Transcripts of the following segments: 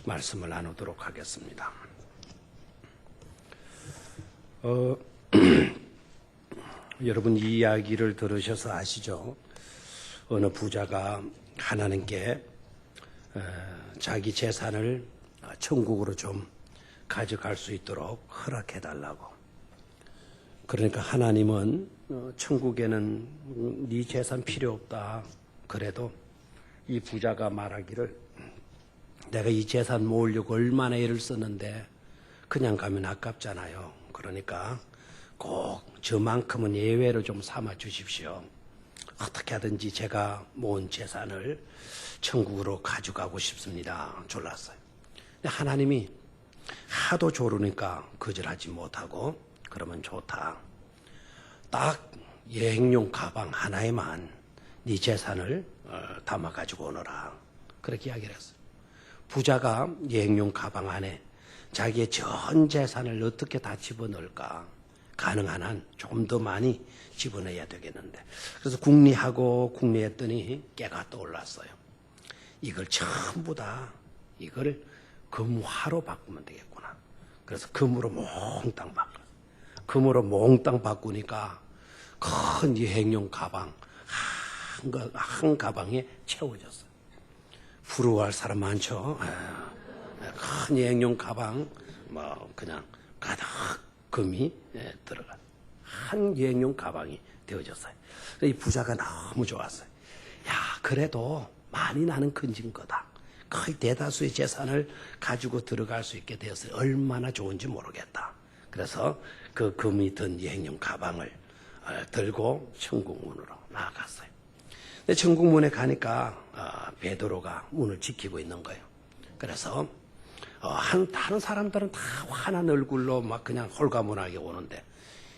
말씀을 나누도록 하겠습니다. 여러분 이 이야기를 들으셔서 아시죠? 어느 부자가 하나님께 자기 재산을 천국으로 좀 가져갈 수 있도록 허락해달라고. 그러니까 하나님은 천국에는 네 재산 필요 없다. 그래도 이 부자가 말하기를 내가 이 재산 모으려고 얼마나 애를 썼는데 그냥 가면 아깝잖아요. 그러니까 꼭 저만큼은 예외로 좀 삼아 주십시오. 어떻게 하든지 제가 모은 재산을 천국으로 가져가고 싶습니다. 졸랐어요. 근데 하나님이 하도 조르니까 거절하지 못하고 그러면 좋다. 딱 여행용 가방 하나에만 네 재산을 담아 가지고 오너라. 그렇게 이야기를 했어요. 부자가 여행용 가방 안에 자기의 전 재산을 어떻게 다 집어넣을까? 가능한 한 좀 더 많이 집어넣어야 되겠는데. 그래서 궁리했더니 깨가 떠올랐어요. 이걸 전부 다 이걸 금화로 바꾸면 되겠구나. 그래서 금으로 몽땅 바꿔. 금으로 몽땅 바꾸니까 큰 여행용 가방 한 가방에 채워졌어요. 부러워할 사람 많죠. 큰 여행용 가방, 그냥 가득 금이 들어가. 한 여행용 가방이 되어졌어요. 이 부자가 너무 좋았어요. 야, 그래도 많이 나는 큰진 거다. 거의 대다수의 재산을 가지고 들어갈 수 있게 되었어요. 얼마나 좋은지 모르겠다. 그래서 그 금이 든 여행용 가방을 들고 천국문으로 나아갔어요. 근데 천국문에 가니까 베드로가 문을 지키고 있는 거예요. 그래서 다른 사람들은 다 환한 얼굴로 막 그냥 홀가분하게 오는데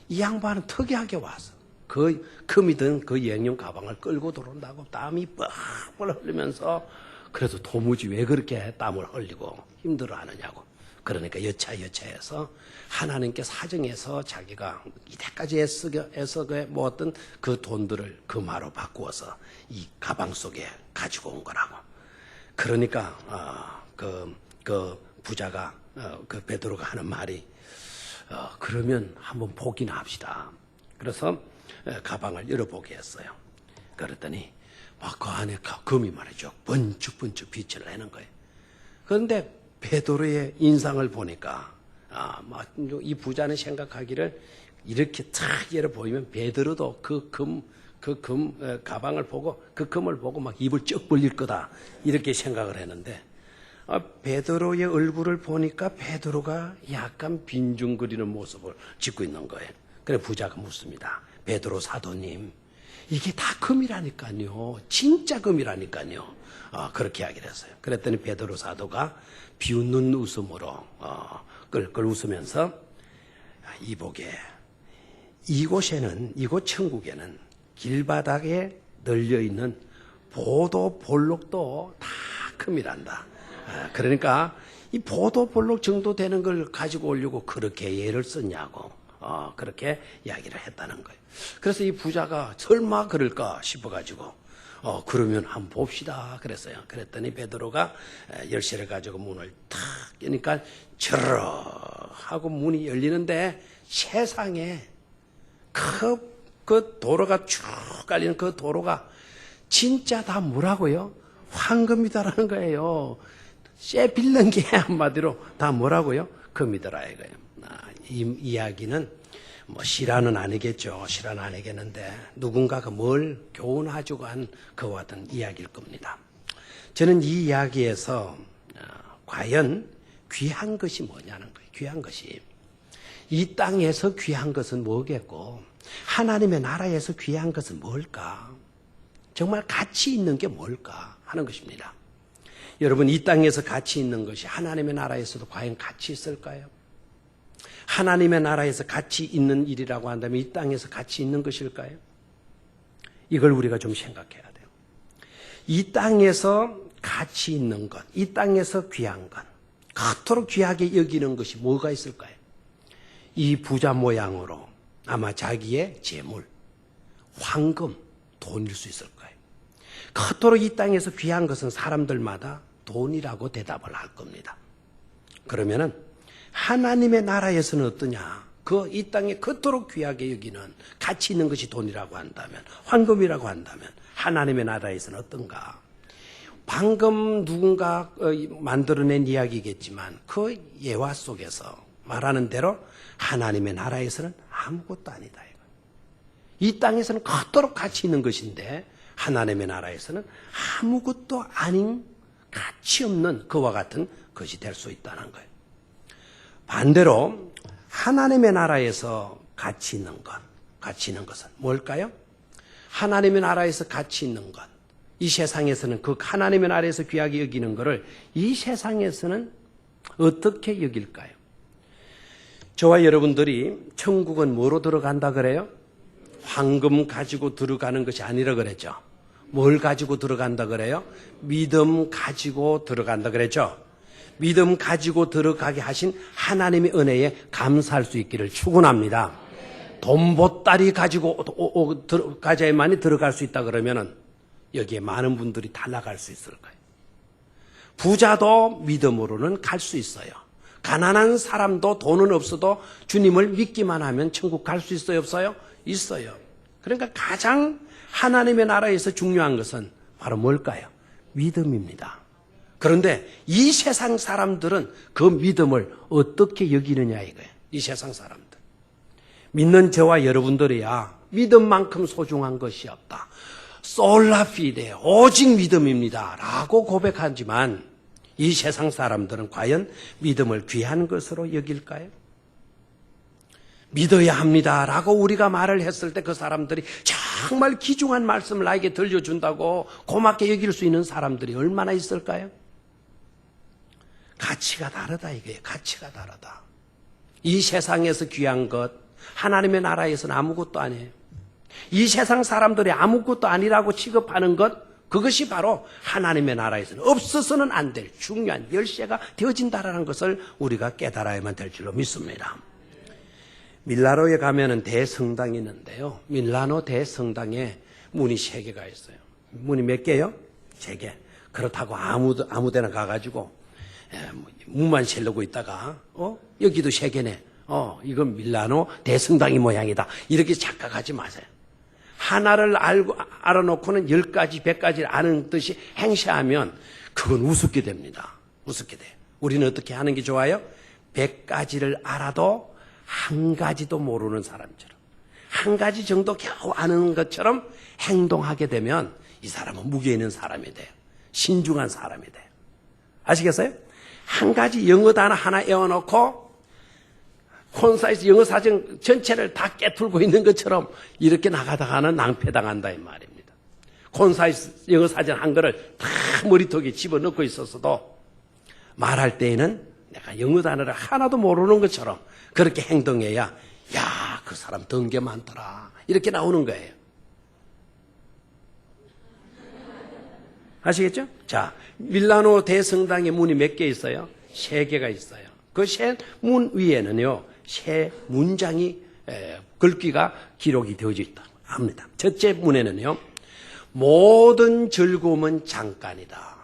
이 양반은 특이하게 와서 그 금이 든 그 여행용 가방을 끌고 들어온다고 땀이 뻘뻘 흘리면서 그래서 도무지 왜 그렇게 땀을 흘리고 힘들어하느냐고. 그러니까 여차여차해서 하나님께 사정해서 자기가 이때까지 애써 모았던 그 돈들을 금화로 바꾸어서 이 가방 속에 가지고 온 거라고. 그러니까 그 부자가 그 베드로가 하는 말이 그러면 한번 보기나 합시다. 그래서 가방을 열어보게 했어요. 그랬더니 막 그 안에 금이 말이죠. 번쩍번쩍 빛을 내는 거예요. 그런데 베드로의 인상을 보니까 이 부자는 생각하기를 이렇게 탁 열어보이면 베드로도 그 가방을 보고 그 금을 보고 막 입을 쩍 벌릴 거다 이렇게 생각을 했는데 베드로의 얼굴을 보니까 베드로가 약간 빈중거리는 모습을 짓고 있는 거예요. 그래 부자가 묻습니다. 베드로 사도님, 이게 다 금이라니까요. 진짜 금이라니까요. 그렇게 이야기를 했어요. 그랬더니 베드로 사도가 비웃는 웃음으로 끌끌 웃으면서 이보게 이곳 천국에는 길바닥에 널려있는 보도 볼록도 다 금이란다. 그러니까 이 보도 볼록 정도 되는 걸 가지고 오려고 그렇게 예를 썼냐고 그렇게 이야기를 했다는 거예요. 그래서 이 부자가 설마 그럴까 싶어가지고 그러면 한번 봅시다 그랬어요. 그랬더니 베드로가 열쇠를 가지고 문을 탁 여니까 저러 하고 문이 열리는데 세상에 그 도로가 쭉 깔리는 그 도로가 진짜 다 뭐라고요? 황금이다라는 거예요. 쇠 빌런 게 한마디로 다 뭐라고요? 금이더라 이거예요. 이 이야기는 실화는 아니겠죠. 실화는 아니겠는데 누군가가 뭘 교훈하자고 한 그와 같은 이야기일 겁니다. 저는 이 이야기에서 과연 귀한 것이 뭐냐는 거예요. 귀한 것이 이 땅에서 귀한 것은 뭐겠고 하나님의 나라에서 귀한 것은 뭘까? 정말 가치 있는 게 뭘까 하는 것입니다. 여러분 이 땅에서 가치 있는 것이 하나님의 나라에서도 과연 가치 있을까요? 하나님의 나라에서 가치 있는 일이라고 한다면 이 땅에서 가치 있는 것일까요? 이걸 우리가 좀 생각해야 돼요. 이 땅에서 가치 있는 것, 이 땅에서 귀한 것, 그토록 귀하게 여기는 것이 뭐가 있을까요? 이 부자 모양으로 아마 자기의 재물, 황금, 돈일 수 있을 거예요. 그토록 이 땅에서 귀한 것은 사람들마다 돈이라고 대답을 할 겁니다. 그러면은 하나님의 나라에서는 어떠냐? 이 땅에 그토록 귀하게 여기는 가치 있는 것이 돈이라고 한다면, 황금이라고 한다면 하나님의 나라에서는 어떤가? 방금 누군가 만들어낸 이야기겠지만 그 예화 속에서 말하는 대로 하나님의 나라에서는 아무것도 아니다. 이 땅에서는 그토록 가치 있는 것인데 하나님의 나라에서는 아무것도 아닌 가치 없는 그와 같은 것이 될 수 있다는 거예요. 반대로 하나님의 나라에서 가치 있는 것은 뭘까요? 하나님의 나라에서 가치 있는 것. 이 세상에서는 그 하나님의 나라에서 귀하게 여기는 것을 이 세상에서는 어떻게 여길까요? 저와 여러분들이 천국은 뭐로 들어간다 그래요? 황금 가지고 들어가는 것이 아니라 그랬죠. 뭘 가지고 들어간다 그래요? 믿음 가지고 들어간다 그랬죠. 믿음 가지고 들어가게 하신 하나님의 은혜에 감사할 수 있기를 축원합니다. 돈 보따리 가지고 가져야만이 들어갈 수 있다 그러면은 여기에 많은 분들이 다 나갈 수 있을 거예요. 부자도 믿음으로는 갈 수 있어요. 가난한 사람도 돈은 없어도 주님을 믿기만 하면 천국 갈 수 있어요, 없어요? 있어요. 그러니까 가장 하나님의 나라에서 중요한 것은 바로 뭘까요? 믿음입니다. 그런데 이 세상 사람들은 그 믿음을 어떻게 여기느냐 이거예요. 이 세상 사람들. 믿는 저와 여러분들이야 믿음만큼 소중한 것이 없다. 솔라피데 오직 믿음입니다 라고 고백하지만 이 세상 사람들은 과연 믿음을 귀한 것으로 여길까요? 믿어야 합니다 라고 우리가 말을 했을 때 그 사람들이 정말 귀중한 말씀을 나에게 들려준다고 고맙게 여길 수 있는 사람들이 얼마나 있을까요? 가치가 다르다 이거예요. 가치가 다르다. 이 세상에서 귀한 것 하나님의 나라에서는 아무것도 아니에요. 이 세상 사람들이 아무것도 아니라고 취급하는 것 그것이 바로 하나님의 나라에서는 없어서는 안 될 중요한 열쇠가 되어진다라는 것을 우리가 깨달아야만 될 줄로 믿습니다. 밀라노에 가면은 대성당이 있는데요. 밀라노 대성당에 문이 3개가 있어요. 문이 몇 개요? 3개. 그렇다고 아무 데나 가가지고 문만 실르고 있다가 여기도 3개네. 이건 밀라노 대성당이 모양이다. 이렇게 착각하지 마세요. 하나를 알아놓고는 10가지, 100가지를 아는 듯이 행세하면 그건 우습게 됩니다. 우습게 돼요. 우리는 어떻게 하는 게 좋아요? 100가지를 알아도 한 가지도 모르는 사람처럼 한 가지 정도 겨우 아는 것처럼 행동하게 되면 이 사람은 무게 있는 사람이 돼요. 신중한 사람이 돼요. 아시겠어요? 한 가지 영어 단어 하나 외워놓고 콘사이즈 영어 사전 전체를 다 깨뚫고 있는 것처럼 이렇게 나가다가는 낭패당한다 이 말입니다. 콘사이즈 영어 사전 한 거를 다 머리통에 집어넣고 있었어도 말할 때에는 내가 영어 단어를 하나도 모르는 것처럼 그렇게 행동해야 야, 그 사람 덩게 많더라 이렇게 나오는 거예요. 아시겠죠? 자, 밀라노 대성당의 문이 몇 개 있어요? 3개가 있어요. 그 새 문 위에는요 3문장이 글귀가 기록이 되어져 있다고 합니다. 첫째 문에는요 모든 즐거움은 잠깐이다.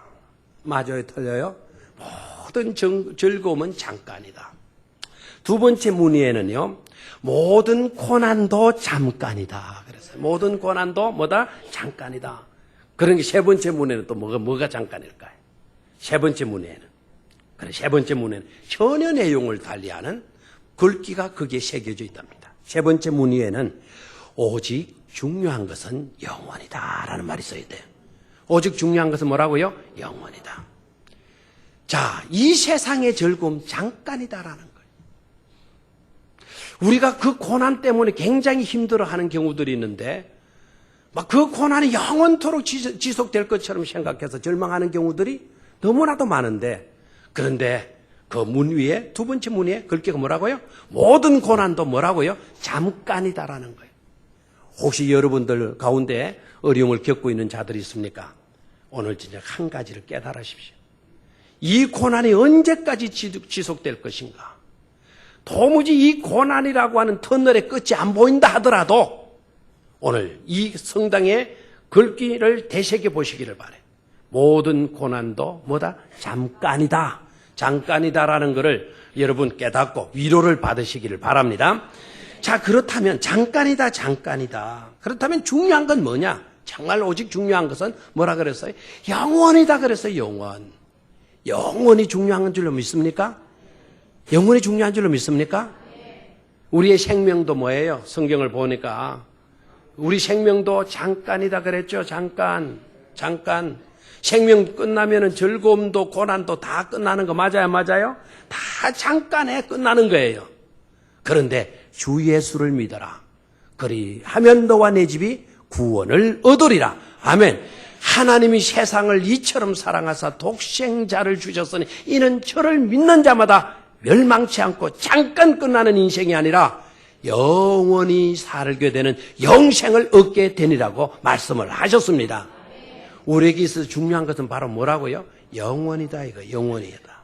맞아요, 틀려요? 모든 즐거움은 잠깐이다. 두 번째 문의에는요 모든 고난도 잠깐이다. 그랬어요. 모든 고난도 뭐다? 잠깐이다. 그런 게 세 번째 문에는 또 뭐가 잠깐일까요? 세 번째 문에는. 그래, 세 번째 문에는 전혀 내용을 달리하는 글귀가 거기에 새겨져 있답니다. 세 번째 문의에는 오직 중요한 것은 영원이다 라는 말이 써야 돼요. 오직 중요한 것은 뭐라고요? 영원이다. 자, 이 세상의 즐거움 잠깐이다라는 거예요. 우리가 그 고난 때문에 굉장히 힘들어하는 경우들이 있는데 막 그 고난이 영원토록 지속될 것처럼 생각해서 절망하는 경우들이 너무나도 많은데 그런데 그 문 위에 두 번째 문 위에 글귀가 뭐라고요? 모든 고난도 뭐라고요? 잠깐이다라는 거예요. 혹시 여러분들 가운데 어려움을 겪고 있는 자들이 있습니까? 오늘 진짜 한 가지를 깨달으십시오. 이 고난이 언제까지 지속될 것인가? 도무지 이 고난이라고 하는 터널의 끝이 안 보인다 하더라도 오늘 이 성당의 글귀를 되새겨 보시기를 바라요. 모든 고난도 뭐다? 잠깐이다. 잠깐이다라는 것을 여러분 깨닫고 위로를 받으시기를 바랍니다. 자, 그렇다면 잠깐이다, 잠깐이다. 그렇다면 중요한 건 뭐냐? 정말 오직 중요한 것은 뭐라 그랬어요? 영원이다 그랬어요, 영원. 영원이 중요한 줄로 믿습니까? 영원이 중요한 줄로 믿습니까? 우리의 생명도 뭐예요? 성경을 보니까 우리 생명도 잠깐이다 그랬죠. 잠깐. 생명 끝나면은 즐거움도 고난도 다 끝나는 거 맞아요, 맞아요? 다 잠깐에 끝나는 거예요. 그런데 주 예수를 믿어라. 그리하면 너와 내 집이 구원을 얻으리라. 아멘. 하나님이 세상을 이처럼 사랑하사 독생자를 주셨으니 이는 저를 믿는 자마다 멸망치 않고 잠깐 끝나는 인생이 아니라 영원히 살게 되는 영생을 얻게 되리라고 말씀을 하셨습니다. 우리에게 있어서 중요한 것은 바로 뭐라고요? 영원이다, 이거 영원이다.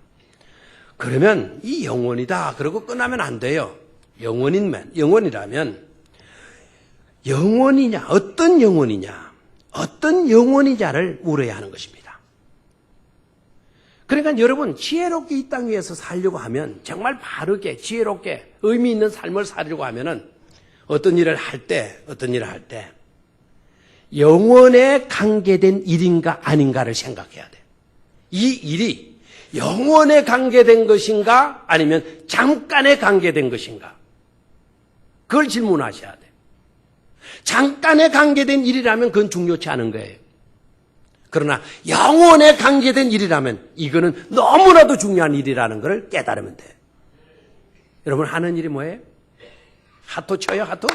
그러면 이 영원이다 그러고 끝나면 안 돼요. 영원이라면 영원이냐, 어떤 영원이냐를 물어야 하는 것입니다. 그러니까 여러분 지혜롭게 이 땅 위에서 살려고 하면 정말 바르게 지혜롭게 의미 있는 삶을 살려고 하면은 어떤 일을 할 때 영원에 관계된 일인가 아닌가를 생각해야 돼. 이 일이 영원에 관계된 것인가 아니면 잠깐에 관계된 것인가? 그걸 질문하셔야 돼. 잠깐에 관계된 일이라면 그건 중요치 않은 거예요. 그러나 영원에 관계된 일이라면 이거는 너무나도 중요한 일이라는 걸 깨달으면 돼. 여러분 하는 일이 뭐예요? 하토 쳐요, 하토?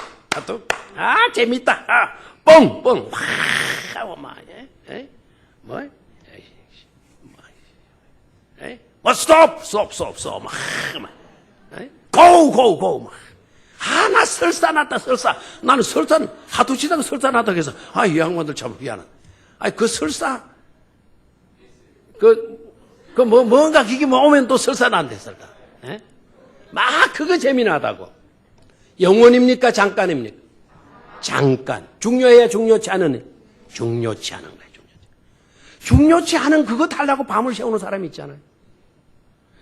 아, 재밌다. 아, 뻥. 와, stop. go. 아, 나 설사 났다. 나는 설사, 하도 치다가 설사 났다 그래서, 아, 이 양반들 참 미안하다. 아니, 그 설사, 뭔가 기계 모으면 또 설사 난대, 설사. 예? 막 그거 재미나다고. 영원입니까? 잠깐입니까? 잠깐. 중요해야 중요치 않은 거예요. 중요치 않은 그거 달라고 밤을 새우는 사람이 있잖아요.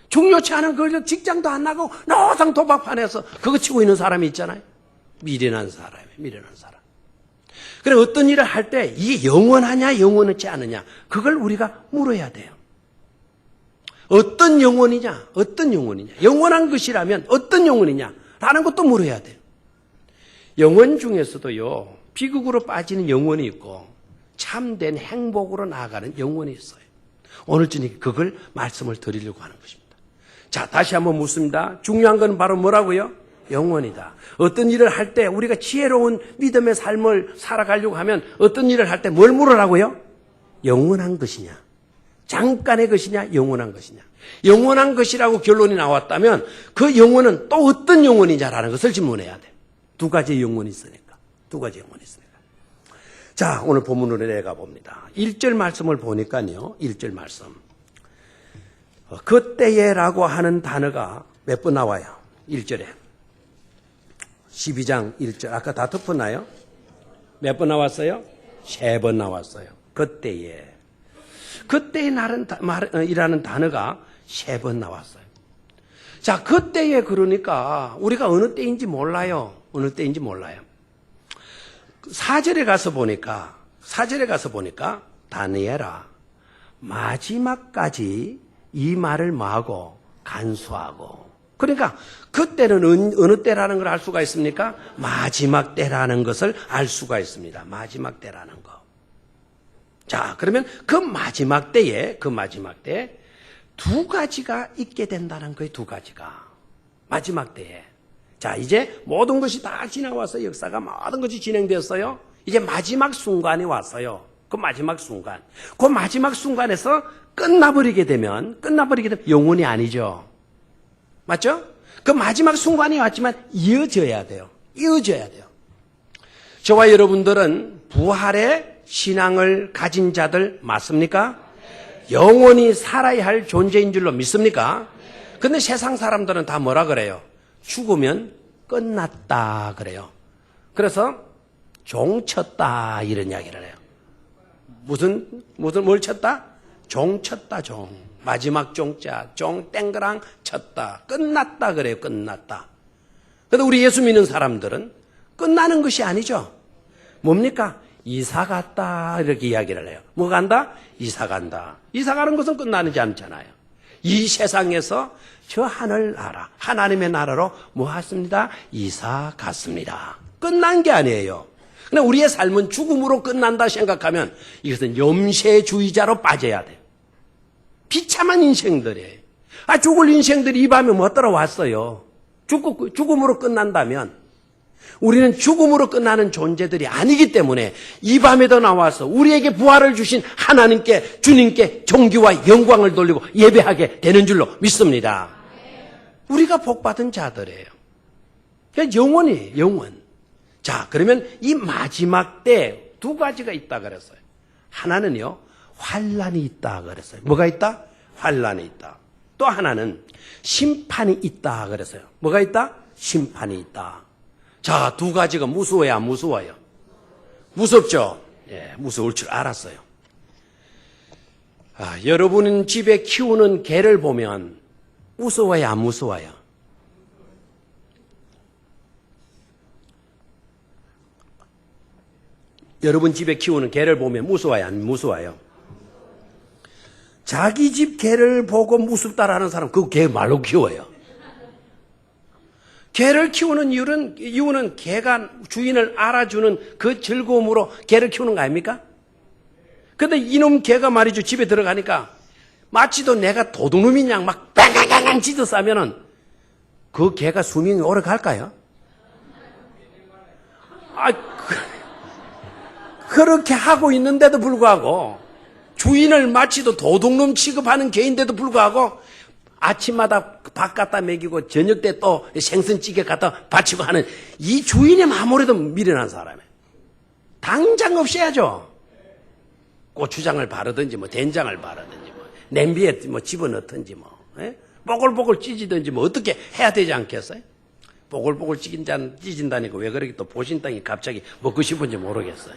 중요치 않은 그 직장도 안 나가고 노상 도박판에서 그거 치고 있는 사람이 있잖아요. 미련한 사람. 그래 어떤 일을 할 때 이게 영원하냐 영원하지 않느냐 그걸 우리가 물어야 돼요. 어떤 영혼이냐? 영원한 것이라면 어떤 영혼이냐라는 것도 물어야 돼요. 영혼 중에서도요 비극으로 빠지는 영혼이 있고 참된 행복으로 나아가는 영혼이 있어요. 오늘 저녁에 그걸 말씀을 드리려고 하는 것입니다. 자, 다시 한번 묻습니다. 중요한 건 바로 뭐라고요? 영원이다. 어떤 일을 할 때 우리가 지혜로운 믿음의 삶을 살아가려고 하면 어떤 일을 할 때 뭘 물으라고요? 영원한 것이냐? 잠깐의 것이냐? 영원한 것이냐? 영원한 것이라고 결론이 나왔다면 그 영혼은 또 어떤 영혼이냐라는 것을 질문해야 돼요. 두 가지 영혼이 있으니까. 자, 오늘 본문으로 내가 봅니다. 1절 말씀을 보니까요. 1절 말씀. 그때에라고 하는 단어가 몇 번 나와요? 1절에. 12장 1절. 아까 다 덮었나요? 몇 번 나왔어요? 3번 나왔어요. 그때에. 이라는 단어가 3번 나왔어요. 자, 그때에 그러니까 우리가 어느 때인지 몰라요. 4절에 가서 보니까 다니엘아 마지막까지 이 말을 뭐하고 간수하고. 그러니까 그때는 어느 때라는 걸 알 수가 있습니까? 마지막 때라는 것을 알 수가 있습니다. 마지막 때라는 거. 자, 그러면 그 마지막 때에 두 가지가 있게 된다는 거예요. 두 가지가. 마지막 때에. 자, 이제 모든 것이 다 지나와서 역사가 모든 것이 진행되었어요. 이제 마지막 순간에 왔어요. 그 마지막 순간에서 끝나버리게 되면 영혼이 아니죠. 맞죠? 그 마지막 순간이 왔지만 이어져야 돼요. 저와 여러분들은 부활의 신앙을 가진 자들 맞습니까? 영원히 살아야 할 존재인 줄로 믿습니까? 근데 세상 사람들은 다 뭐라 그래요? 죽으면 끝났다 그래요. 그래서 종쳤다 이런 이야기를 해요. 뭘 쳤다? 종 쳤다, 종. 마지막 종자, 종 땡그랑 쳤다. 끝났다 그래요, 끝났다. 그런데 우리 예수 믿는 사람들은 끝나는 것이 아니죠. 뭡니까? 이사 갔다 이렇게 이야기를 해요. 뭐 간다? 이사 간다. 이사 가는 것은 끝나지 않잖아요. 이 세상에서 저 하늘나라, 하나님의 나라로 뭐 했습니다? 이사 갔습니다. 끝난 게 아니에요. 그러나 우리의 삶은 죽음으로 끝난다 생각하면 이것은 염세주의자로 빠져야 돼요. 비참한 인생들이에요. 죽을 인생들이 이 밤에 뭐 들어왔어요. 죽음으로 끝난다면 우리는 죽음으로 끝나는 존재들이 아니기 때문에 이 밤에도 나와서 우리에게 부활을 주신 하나님께, 주님께 존귀와 영광을 돌리고 예배하게 되는 줄로 믿습니다. 우리가 복받은 자들이에요. 영원이에요, 영원. 자, 그러면 이 마지막 때 두 가지가 있다 그랬어요. 하나는요, 환란이 있다 그랬어요. 뭐가 있다? 환란이 있다. 또 하나는 심판이 있다 그랬어요. 뭐가 있다? 심판이 있다. 자, 두 가지가 무서워요, 안 무서워요? 무섭죠? 예, 무서울 줄 알았어요. 여러분 집에 키우는 개를 보면 무서워요, 안 무서워요? 여러분 집에 키우는 개를 보면 무서워요, 안 무서워요? 자기 집 개를 보고 무섭다라는 사람, 그 개 말로 키워요. 개를 키우는 이유는 개가 주인을 알아주는 그 즐거움으로 개를 키우는 거 아닙니까? 근데 이놈 개가 말이죠, 집에 들어가니까 마치도 내가 도둑놈인 양 막 빵빵빵 짖어 싸면은 그 개가 수명이 오래 갈까요? 그렇게 하고 있는데도 불구하고 주인을 마치도 도둑놈 취급하는 개인데도 불구하고 아침마다 밥 갖다 먹이고 저녁 때 또 생선찌개 갖다 바치고 하는 이 주인의 마음으로도 미련한 사람이에요. 당장 없애야죠. 고추장을 바르든지 뭐 된장을 바르든지 뭐 냄비에 뭐 집어넣든지 뭐 뽀글뽀글 찢이든지 뭐 어떻게 해야 되지 않겠어요? 뽀글뽀글 찢인다니까 왜 그렇게 또 보신탕이 갑자기 먹고 싶은지 모르겠어요.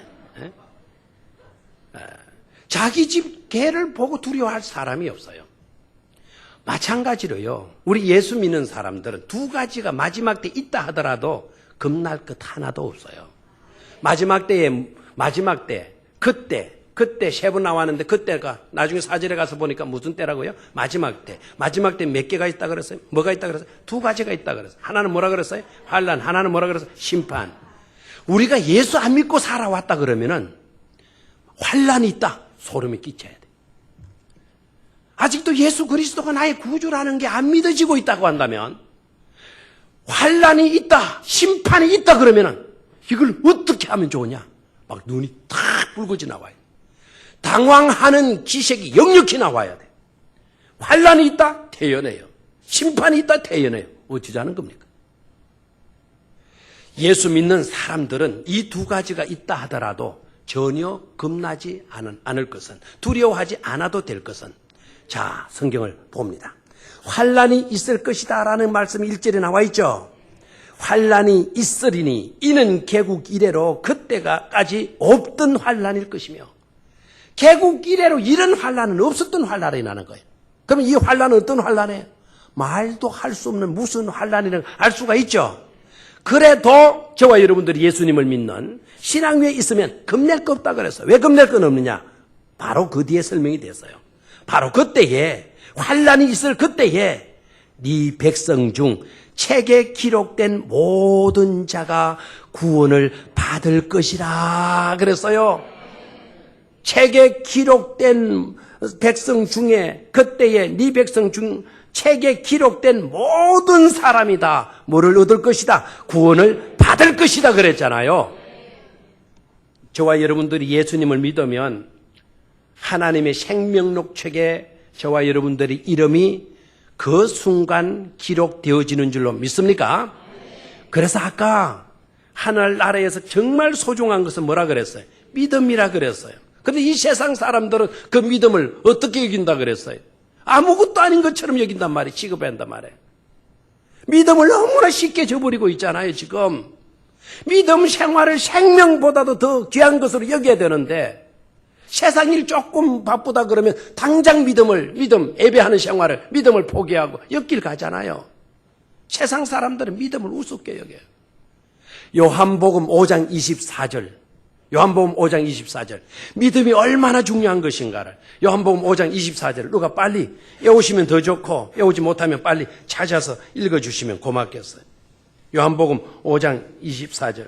자기 집 개를 보고 두려워할 사람이 없어요. 마찬가지로요, 우리 예수 믿는 사람들은 두 가지가 마지막 때 있다 하더라도 겁날 것 하나도 없어요. 마지막 때, 그때 세 번 나왔는데 그때가 나중에 사절에 가서 보니까 무슨 때라고요? 마지막 때 몇 개가 있다 그랬어요? 뭐가 있다 그랬어요? 두 가지가 있다 그랬어요. 하나는 뭐라 그랬어요? 환란, 하나는 뭐라 그랬어요? 심판. 우리가 예수 안 믿고 살아왔다 그러면은 환란이 있다, 소름이 끼쳐야 돼. 아직도 예수 그리스도가 나의 구주라는 게 안 믿어지고 있다고 한다면, 환란이 있다, 심판이 있다 그러면은 이걸 어떻게 하면 좋으냐? 막 눈이 탁 붉어져 나와요. 당황하는 기색이 역력히 나와야 돼. 환란이 있다, 태연해요. 심판이 있다, 태연해요. 어찌자는 겁니까? 예수 믿는 사람들은 이 두 가지가 있다 하더라도 전혀 겁나지 않을 것은, 두려워하지 않아도 될 것은, 자, 성경을 봅니다. 환란이 있을 것이다 라는 말씀이 1절에 나와 있죠. 환란이 있으리니 이는 개국 이래로 그때까지 없던 환란일 것이며, 개국 이래로 이런 환란은 없었던 환란이 나는 거예요. 그럼 이 환란은 어떤 환란이에요? 말도 할 수 없는 무슨 환란이라는 알 수가 있죠. 그래도 저와 여러분들이 예수님을 믿는 신앙 위에 있으면 겁낼 거 없다 그랬어요. 왜 겁낼 건 없느냐? 바로 그 뒤에 설명이 됐어요. 바로 그때에, 환란이 있을 그때에 네 백성 중 책에 기록된 모든 자가 구원을 받을 것이라 그랬어요. 책에 기록된 백성 중에, 그때에 네 백성 중 책에 기록된 모든 사람이 다 뭐를 얻을 것이다? 구원을 받을 것이다 그랬잖아요. 저와 여러분들이 예수님을 믿으면 하나님의 생명록 책에 저와 여러분들의 이름이 그 순간 기록되어지는 줄로 믿습니까? 그래서 아까 하늘나라에서 정말 소중한 것은 뭐라 그랬어요? 믿음이라 그랬어요. 근데 이 세상 사람들은 그 믿음을 어떻게 여긴다 그랬어요? 아무것도 아닌 것처럼 여긴단 말이에요. 취급한단 말이에요. 믿음을 너무나 쉽게 저버리고 있잖아요, 지금. 믿음 생활을 생명보다도 더 귀한 것으로 여겨야 되는데, 세상 일 조금 바쁘다 그러면 당장 믿음, 예배하는 생활을, 믿음을 포기하고 옆길 가잖아요. 세상 사람들은 믿음을 우습게 여겨요. 요한복음 5장 24절. 요한복음 5장 24절. 믿음이 얼마나 중요한 것인가를 요한복음 5장 24절 누가 빨리 외우시면 더 좋고 외우지 못하면 빨리 찾아서 읽어주시면 고맙겠어요. 요한복음 5장 24절.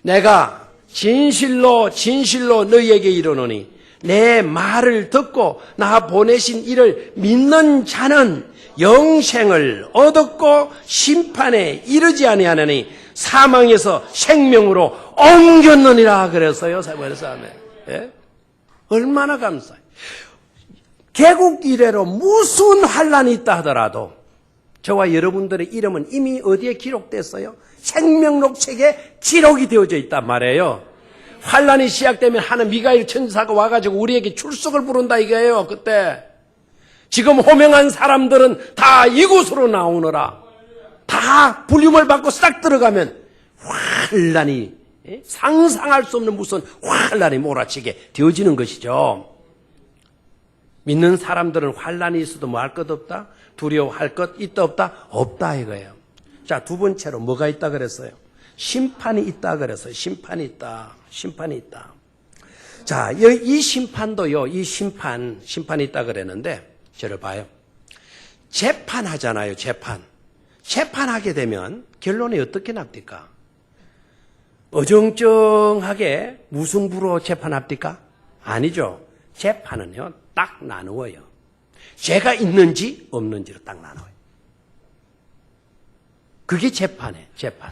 내가 진실로 너희에게 이르노니 내 말을 듣고 나 보내신 이를 믿는 자는 영생을 얻었고 심판에 이르지 아니하느니 사망에서 생명으로 옮겼느니라 그랬어요. 그래서 예? 얼마나 감사해요. 개국 이래로 무슨 환란이 있다 하더라도 저와 여러분들의 이름은 이미 어디에 기록됐어요? 생명록 책에 기록이 되어져 있단 말이에요. 환란이 시작되면 하는 미가엘 천사가 와가지고 우리에게 출석을 부른다 이거예요. 그때 지금 호명한 사람들은 다 이곳으로 나오느라 다 불림을 받고 싹 들어가면 환란이 상상할 수 없는 무슨 환란이 몰아치게 되어지는 것이죠. 믿는 사람들은 환란이 있어도 뭐 할 것 없다? 두려워할 것 있다 없다? 없다 이거예요. 자, 두 번째로 뭐가 있다 그랬어요? 심판이 있다 그랬어요. 심판이 있다. 자, 이 심판도요. 이 심판이 있다 그랬는데 저를 봐요. 재판하잖아요. 재판하게 되면 결론이 어떻게 납니까? 어정쩡하게 무승부로 재판합니까? 아니죠. 재판은요. 딱 나누어요. 죄가 있는지 없는지로 딱 나눠요. 그게 재판이에요. 재판.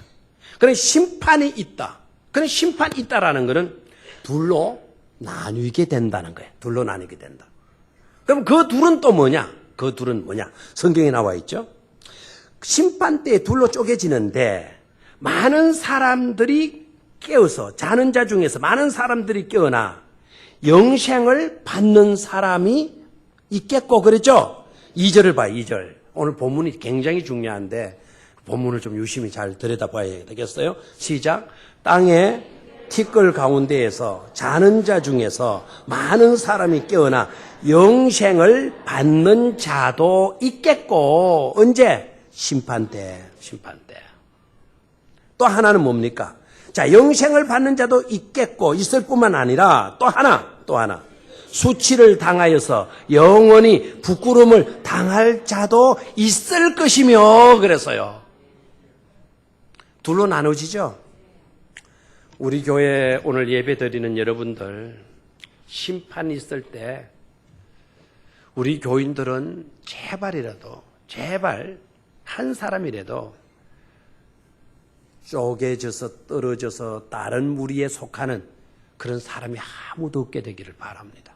그럼 심판이 있다. 그럼 심판이 있다라는 것은 둘로 나뉘게 된다는 거예요. 둘로 나뉘게 된다. 그럼 그 둘은 또 뭐냐? 그 둘은 뭐냐? 성경에 나와 있죠. 심판 때 둘로 쪼개지는데 많은 사람들이 깨어서 자는 자 중에서 많은 사람들이 깨어나 영생을 받는 사람이 있겠고 그랬죠? 2절을 봐요. 2절. 오늘 본문이 굉장히 중요한데 본문을 좀 유심히 잘 들여다봐야 되겠어요? 시작. 땅의 티끌 가운데에서 자는 자 중에서 많은 사람이 깨어나 영생을 받는 자도 있겠고 언제? 심판 때. 또 하나는 뭡니까? 자, 영생을 받는 자도 있겠고 있을 뿐만 아니라 또 하나 수치를 당하여서 영원히 부끄러움을 당할 자도 있을 것이며 그랬어요. 둘로 나눠지죠. 우리 교회 오늘 예배 드리는 여러분들 심판이 있을 때 우리 교인들은 제발 한 사람이라도 쪼개져서 떨어져서 다른 무리에 속하는 그런 사람이 아무도 없게 되기를 바랍니다.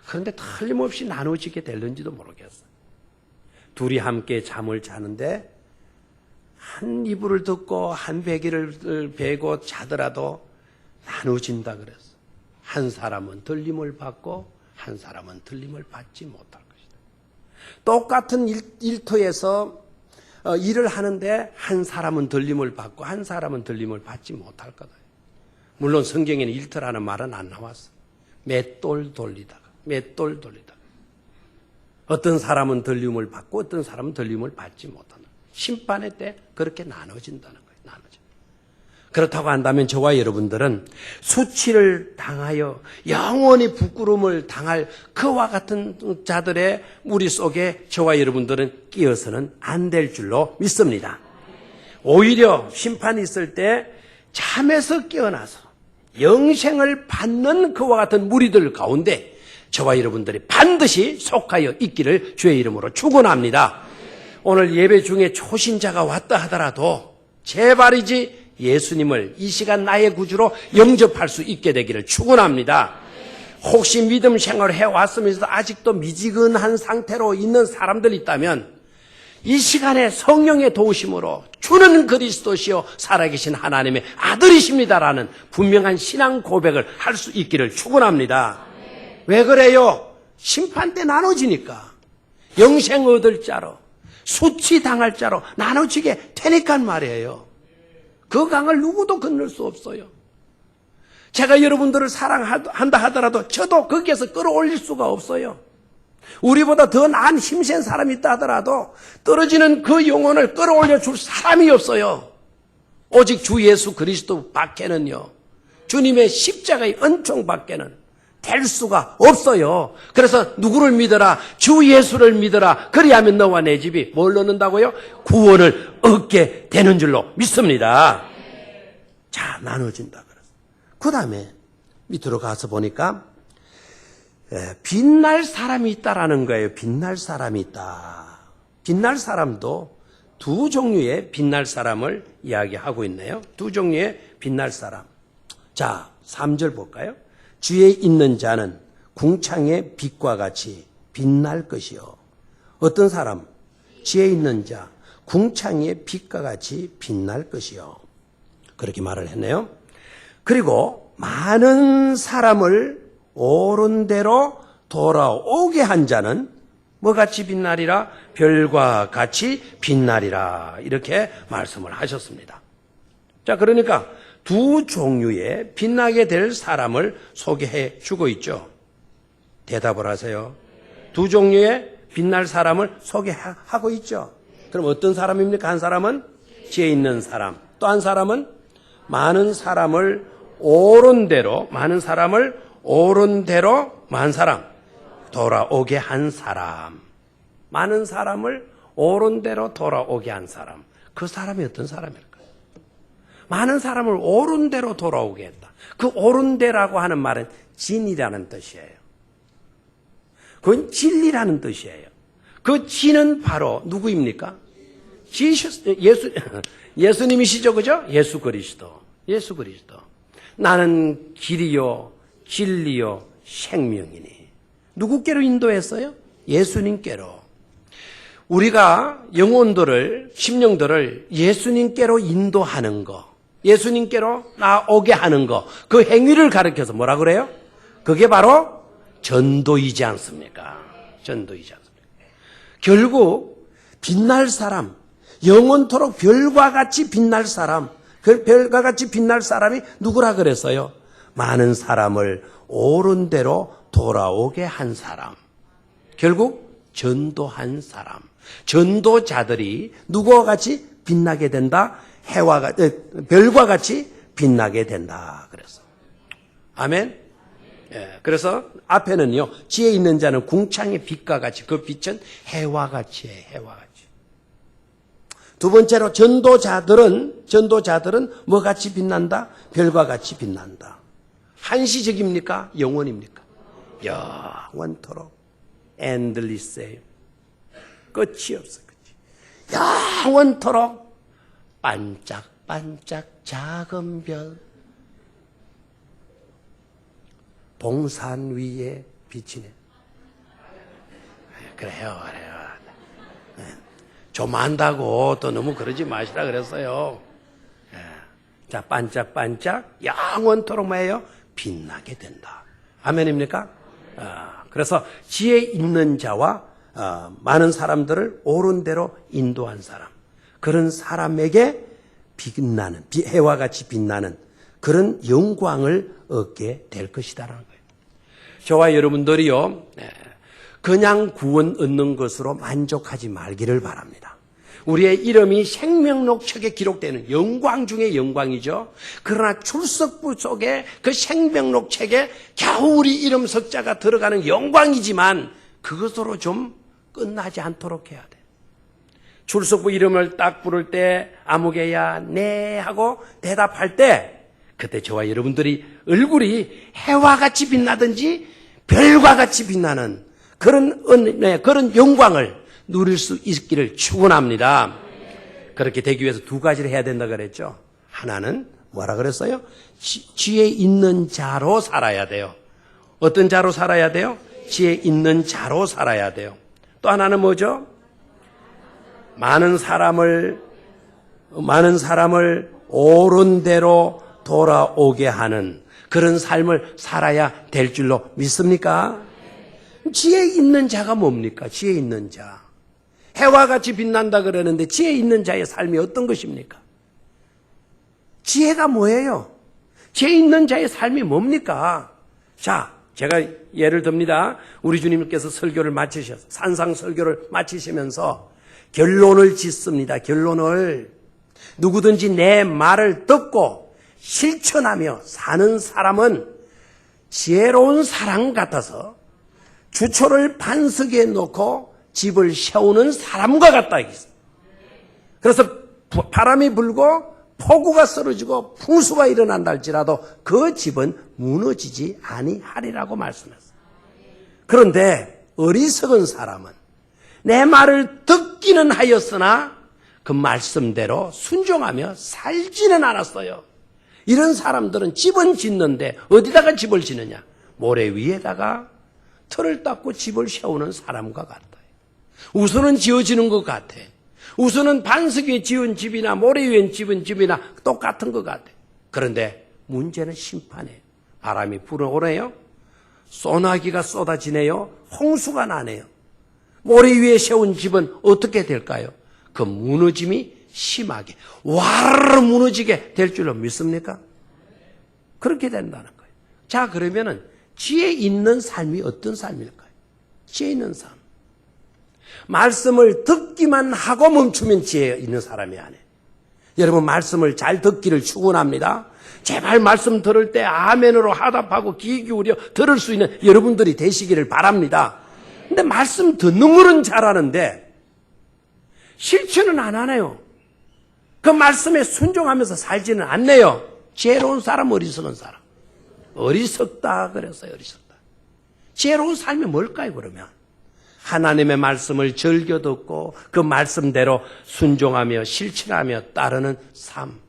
그런데 틀림없이 나눠지게 될는지도 모르겠어요. 둘이 함께 잠을 자는데 한 이불을 덮고 한 베개를 베고 자더라도 나눠진다 그랬어. 한 사람은 들림을 받고 한 사람은 들림을 받지 못할 것이다. 똑같은 일터에서 일을 하는데 한 사람은 들림을 받고 한 사람은 들림을 받지 못할 거다. 물론 성경에는 일터라는 말은 안 나왔어. 맷돌 돌리다가. 어떤 사람은 들림을 받고 어떤 사람은 들림을 받지 못하는. 심판의 때 그렇게 나눠진다는 거예요. 그렇다고 한다면 저와 여러분들은 수치를 당하여 영원히 부끄러움을 당할 그와 같은 자들의 무리 속에 저와 여러분들은 끼어서는 안 될 줄로 믿습니다. 오히려 심판이 있을 때 잠에서 깨어나서 영생을 받는 그와 같은 무리들 가운데 저와 여러분들이 반드시 속하여 있기를 주의 이름으로 축원합니다. 오늘 예배 중에 초신자가 왔다 하더라도 제발이지 예수님을 이 시간 나의 구주로 영접할 수 있게 되기를 축원합니다. 혹시 믿음 생활을 해왔으면서도 아직도 미지근한 상태로 있는 사람들이 있다면 이 시간에 성령의 도우심으로 주는 그리스도시요 살아계신 하나님의 아들이십니다라는 분명한 신앙 고백을 할 수 있기를 축원합니다. 왜 그래요? 심판 때 나눠지니까 영생 얻을 자로 수치 당할 자로 나눠지게 되니까 말이에요. 그 강을 누구도 건널 수 없어요. 제가 여러분들을 사랑한다 하더라도 저도 거기에서 끌어올릴 수가 없어요. 우리보다 더 나은 힘센 사람이 있다 하더라도 떨어지는 그 영혼을 끌어올려 줄 사람이 없어요. 오직 주 예수 그리스도 밖에는요, 주님의 십자가의 은총 밖에는 될 수가 없어요. 그래서 누구를 믿어라? 주 예수를 믿어라. 그리하면 너와 내 집이 뭘 얻는다고요? 구원을 얻게 되는 줄로 믿습니다. 자, 나눠진다. 그 다음에 밑으로 가서 보니까 빛날 사람이 있다라는 거예요. 빛날 사람이 있다. 빛날 사람도 두 종류의 빛날 사람을 이야기하고 있네요. 두 종류의 빛날 사람. 자, 3절 볼까요? 주에 있는 자는 궁창의 빛과 같이 빛날 것이요. 어떤 사람? 지혜 있는 자, 궁창의 빛과 같이 빛날 것이요. 그렇게 말을 했네요. 그리고 많은 사람을 옳은 대로 돌아오게 한 자는 뭐같이 빛나리라? 별과 같이 빛나리라. 이렇게 말씀을 하셨습니다. 자, 그러니까 두 종류의 빛나게 될 사람을 소개해 주고 있죠. 대답을 하세요. 두 종류의 빛날 사람을 소개하고 있죠. 그럼 어떤 사람입니까? 한 사람은 지혜 있는 사람, 또 한 사람은 많은 사람을 옳은 대로 돌아오게 한 사람. 많은 사람을 옳은 대로 돌아오게 한 사람. 그 사람이 어떤 사람일까요? 많은 사람을 옳은 대로 돌아오게 했다. 그 옳은 대라고 하는 말은 진이라는 뜻이에요. 그건 진리라는 뜻이에요. 그 진은 바로 누구입니까? 예수님이시죠, 그죠? 예수 그리스도. 나는 길이요, 진리요, 생명이니. 누구께로 인도했어요? 예수님께로. 우리가 영혼들을, 심령들을 예수님께로 인도하는 거, 예수님께로 나오게 하는 거, 그 행위를 가르쳐서 뭐라 그래요? 그게 바로 전도이지 않습니까? 전도이지 않습니까? 결국 빛날 사람, 영원토록 별과 같이 빛날 사람, 그 별과 같이 빛날 사람이 누구라 그랬어요? 많은 사람을 옳은 대로 돌아오게 한 사람. 결국 전도한 사람. 전도자들이 누구와 같이 빛나게 된다? 별과 같이 빛나게 된다. 그래서 아멘. 예, 그래서 앞에는요, 지혜 있는 자는 궁창의 빛과 같이, 그 빛은 해와 같이에요. 해와 같이. 두 번째로 전도자들은 뭐 같이 빛난다? 별과 같이 빛난다. 한시적입니까? 영원입니까? 영원토록. endless예요. 끝이 없어. 영원토록 반짝반짝 작은 별, 봉산 위에 비치네. 그래요. 좀 안다고 또 너무 그러지 마시라 그랬어요. 자, 반짝반짝 영원토록 뭐예요? 빛나게 된다. 아멘입니까? 그래서 지혜 있는 자와 많은 사람들을 옳은 대로 인도한 사람, 그런 사람에게 빛나는, 해와 같이 빛나는 그런 영광을 얻게 될 것이다라는 거예요. 저와 여러분들이요, 그냥 구원 얻는 것으로 만족하지 말기를 바랍니다. 우리의 이름이 생명록 책에 기록되는 영광 중의 영광이죠. 그러나 출석부 속에 그 생명록 책에 겨우 우리 이름 석자가 들어가는 영광이지만 그것으로 좀 끝나지 않도록 해야 돼. 출석부 이름을 딱 부를 때 아무개야 네 하고 대답할 때 그때 저와 여러분들이 얼굴이 해와 같이 빛나든지 별과 같이 빛나는 그런 은혜, 그런 영광을 누릴 수 있기를 축원합니다. 그렇게 되기 위해서 두 가지를 해야 된다 그랬죠. 하나는 뭐라 그랬어요? 지혜 있는 자로 살아야 돼요. 어떤 자로 살아야 돼요? 지혜 있는 자로 살아야 돼요. 또 하나는 뭐죠? 많은 사람을 옳은 대로 돌아오게 하는 그런 삶을 살아야 될 줄로 믿습니까? 지혜 있는 자가 뭡니까? 지혜 있는 자. 해와 같이 빛난다 그러는데 지혜 있는 자의 삶이 어떤 것입니까? 지혜가 뭐예요? 죄 있는 자의 삶이 뭡니까? 자, 제가 예를 듭니다. 우리 주님께서 설교를 마치셔서 산상 설교를 마치시면서 결론을 짓습니다. 결론을 누구든지 내 말을 듣고 실천하며 사는 사람은 지혜로운 사람 같아서 주초를 반석에 놓고 집을 세우는 사람과 같다. 그래서 바람이 불고 폭우가 쓰러지고 풍수가 일어난다 할지라도 그 집은 무너지지 아니하리라고 말씀했어요. 그런데 어리석은 사람은 내 말을 듣기는 하였으나 그 말씀대로 순종하며 살지는 않았어요. 이런 사람들은 집은 짓는데 어디다가 집을 짓느냐? 모래 위에다가 틀을 닦고 집을 세우는 사람과 같아요. 우선은 지어지는 것 같아. 우선은 반석 위에 지은 집이나 모래 위에 지은 집이나 똑같은 것 같아. 그런데 문제는 심판이에요. 바람이 불어오네요. 소나기가 쏟아지네요. 홍수가 나네요. 모래 위에 세운 집은 어떻게 될까요? 그 무너짐이 심하게 와르르 무너지게 될 줄로 믿습니까? 그렇게 된다는 거예요. 자, 그러면은 지혜 있는 삶이 어떤 삶일까요? 지혜 있는 삶. 말씀을 듣기만 하고 멈추면 지혜 있는 사람이 아니에요. 여러분, 말씀을 잘 듣기를 축원합니다. 제발 말씀 들을 때 아멘으로 화답하고 귀 기울여 들을 수 있는 여러분들이 되시기를 바랍니다. 근데 말씀 듣는 거는 잘하는데 실천은 안 하네요. 그 말씀에 순종하면서 살지는 않네요. 지혜로운 사람, 어리석은 사람. 어리석다 그랬어요. 어리석다. 지혜로운 삶이 뭘까요? 그러면 하나님의 말씀을 즐겨 듣고 그 말씀대로 순종하며 실천하며 따르는 삶.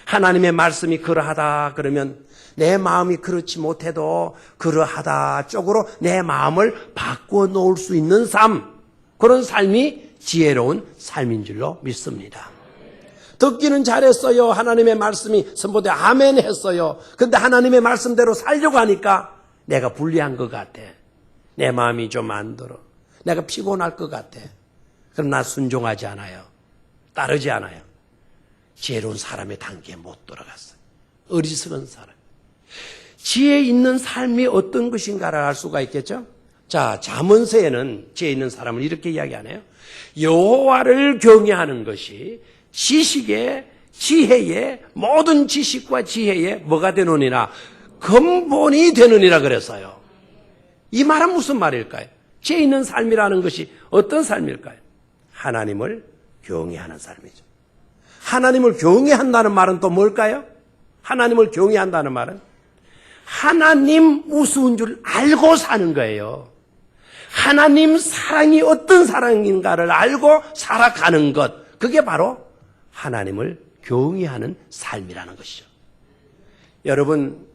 하나님의 말씀이 그러하다 그러면 내 마음이 그렇지 못해도 그러하다 쪽으로 내 마음을 바꾸어 놓을 수 있는 삶. 그런 삶이 지혜로운 삶인 줄로 믿습니다. 듣기는 잘했어요. 하나님의 말씀이 선포돼 아멘 했어요. 근데 하나님의 말씀대로 살려고 하니까 내가 불리한 것 같아. 내 마음이 좀 안 들어. 내가 피곤할 것 같아. 그럼 나 순종하지 않아요. 따르지 않아요. 지혜로운 사람의 단계에 못 들어갔어요. 어리석은 사람. 지혜 있는 삶이 어떤 것인가를 알 수가 있겠죠? 자, 잠언서에는 지혜 있는 사람을 이렇게 이야기하네요. 여호와를 경외하는 것이 지식의 지혜의 모든 지식과 지혜의 뭐가 되느니라? 근본이 되느니라 그랬어요. 이 말은 무슨 말일까요? 지혜 있는 삶이라는 것이 어떤 삶일까요? 하나님을 경외하는 삶이죠. 하나님을 경외한다는 말은 또 뭘까요? 하나님을 경외한다는 말은 하나님 무서운 줄 알고 사는 거예요. 하나님 사랑이 어떤 사랑인가를 알고 살아가는 것. 그게 바로 하나님을 경외하는 삶이라는 것이죠. 여러분,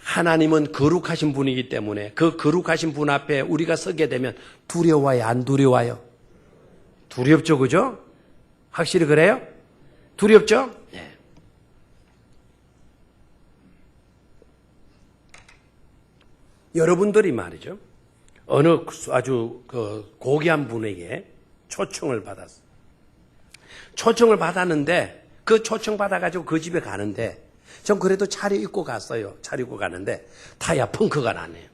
하나님은 거룩하신 분이기 때문에 그 거룩하신 분 앞에 우리가 서게 되면 두려워요, 안 두려워요? 두렵죠, 그죠? 확실히 그래요? 두렵죠? 네. 여러분들이 말이죠. 어느 아주 고귀한 분에게 초청을 받았어요. 초청을 받았는데 그 초청 받아가지고 그 집에 가는데 전 그래도 차려입고 갔어요. 차려입고 가는데 타이어 펑크가 나네요.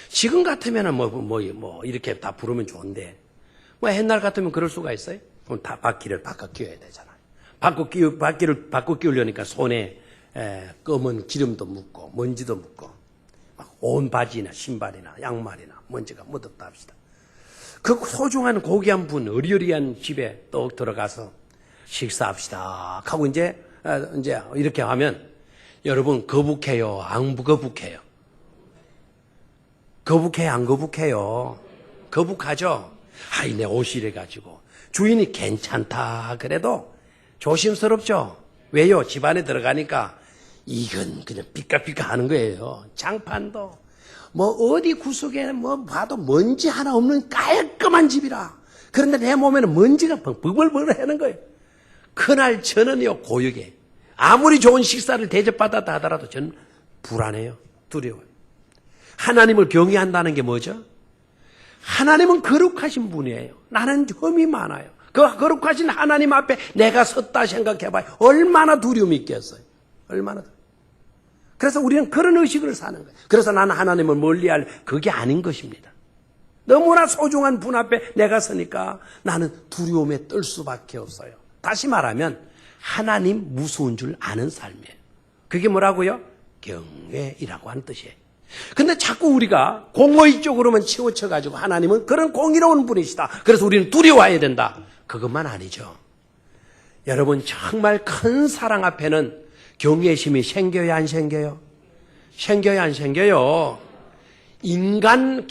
지금 같으면 뭐 이렇게 다 부르면 좋은데 뭐 옛날 같으면 그럴 수가 있어요? 그럼 다 바퀴를 바꿔 끼워야 되잖아요. 바퀴를 바꿔 끼우려니까 손에 검은 기름도 묻고 먼지도 묻고 막 온 바지나 신발이나 양말이나 먼지가 묻었다 합시다. 그 소중한 고귀한 분 어리어리한 집에 또 들어가서 식사합시다 하고 이제 이렇게 하면 여러분 거북해요? 안 거북해요? 거북해요? 안 거북해요? 거북하죠? 아이 내 옷이 이래가지고 주인이 괜찮다 그래도 조심스럽죠? 왜요? 집안에 들어가니까 이건 그냥 삐까삐까 하는 거예요. 장판도 뭐 어디 구석에 뭐 봐도 먼지 하나 없는 깔끔한 집이라. 그런데 내 몸에는 먼지가 버글버글 하는 거예요. 그날 저는요 고역에 아무리 좋은 식사를 대접받았다 하더라도 저는 불안해요. 두려워요. 하나님을 경외한다는 게 뭐죠? 하나님은 거룩하신 분이에요. 나는 흠이 많아요. 그 거룩하신 하나님 앞에 내가 섰다 생각해봐요. 얼마나 두려움이 있겠어요. 얼마나. 그래서 우리는 그런 의식을 사는 거예요. 그래서 나는 하나님을 멀리할 그게 아닌 것입니다. 너무나 소중한 분 앞에 내가 서니까 나는 두려움에 떨 수밖에 없어요. 다시 말하면 하나님 무서운 줄 아는 삶이에요. 그게 뭐라고요? 경외이라고 하는 뜻이에요. 근데 자꾸 우리가 공의 쪽으로만 치우쳐가지고 하나님은 그런 공의로운 분이시다, 그래서 우리는 두려워해야 된다, 그것만 아니죠. 여러분, 정말 큰 사랑 앞에는 경외심이 생겨야 안 생겨요? 생겨야 안 생겨요? 인간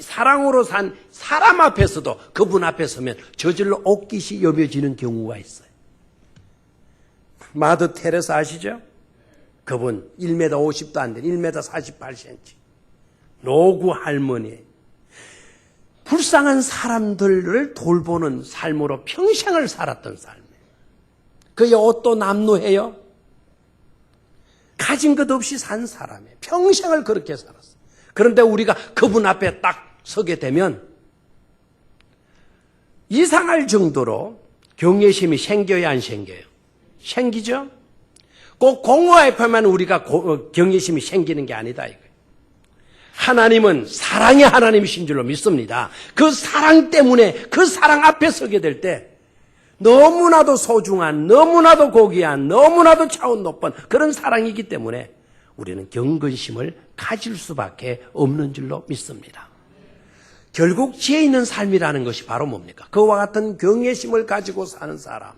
사랑으로 산 사람 앞에서도 그분 앞에 서면 저절로 옷깃이 여며지는 경우가 있어요. 마더 테레사 아시죠? 그분 1m 50도 안 된 1m 48cm 노구 할머니, 불쌍한 사람들을 돌보는 삶으로 평생을 살았던 삶이에요. 그의 옷도 남루해요. 가진 것 없이 산 사람이에요. 평생을 그렇게 살았어요. 그런데 우리가 그분 앞에 딱 서게 되면 이상할 정도로 경외심이 생겨야 안 생겨요? 생기죠? 꼭 공허 앞에만 우리가 경외심이 생기는 게 아니다 이거예요. 하나님은 사랑의 하나님이신 줄로 믿습니다. 그 사랑 때문에 그 사랑 앞에 서게 될 때 너무나도 소중한, 너무나도 고귀한, 너무나도 차원 높은 그런 사랑이기 때문에 우리는 경건심을 가질 수밖에 없는 줄로 믿습니다. 결국 지혜 있는 삶이라는 것이 바로 뭡니까? 그와 같은 경외심을 가지고 사는 사람,